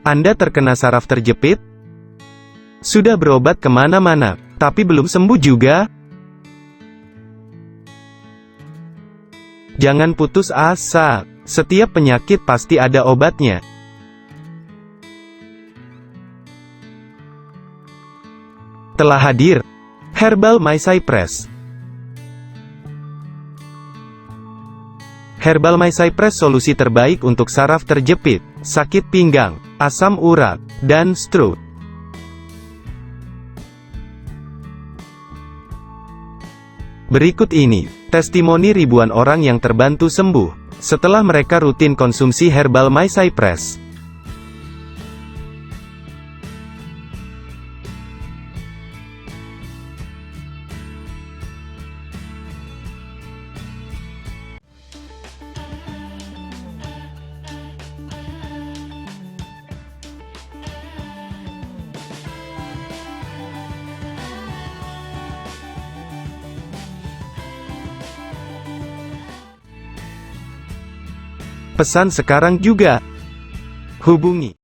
Anda terkena saraf terjepit? Sudah berobat kemana-mana, tapi belum sembuh juga? Jangan putus asa, setiap penyakit pasti ada obatnya. Telah hadir, Herbal My Cypress. Herbal My Cypress solusi terbaik untuk saraf terjepit, sakit pinggang, asam urat, dan stroke. Berikut ini, testimoni ribuan orang yang terbantu sembuh, setelah mereka rutin konsumsi Herbal My Cypress. Pesan sekarang juga. Hubungi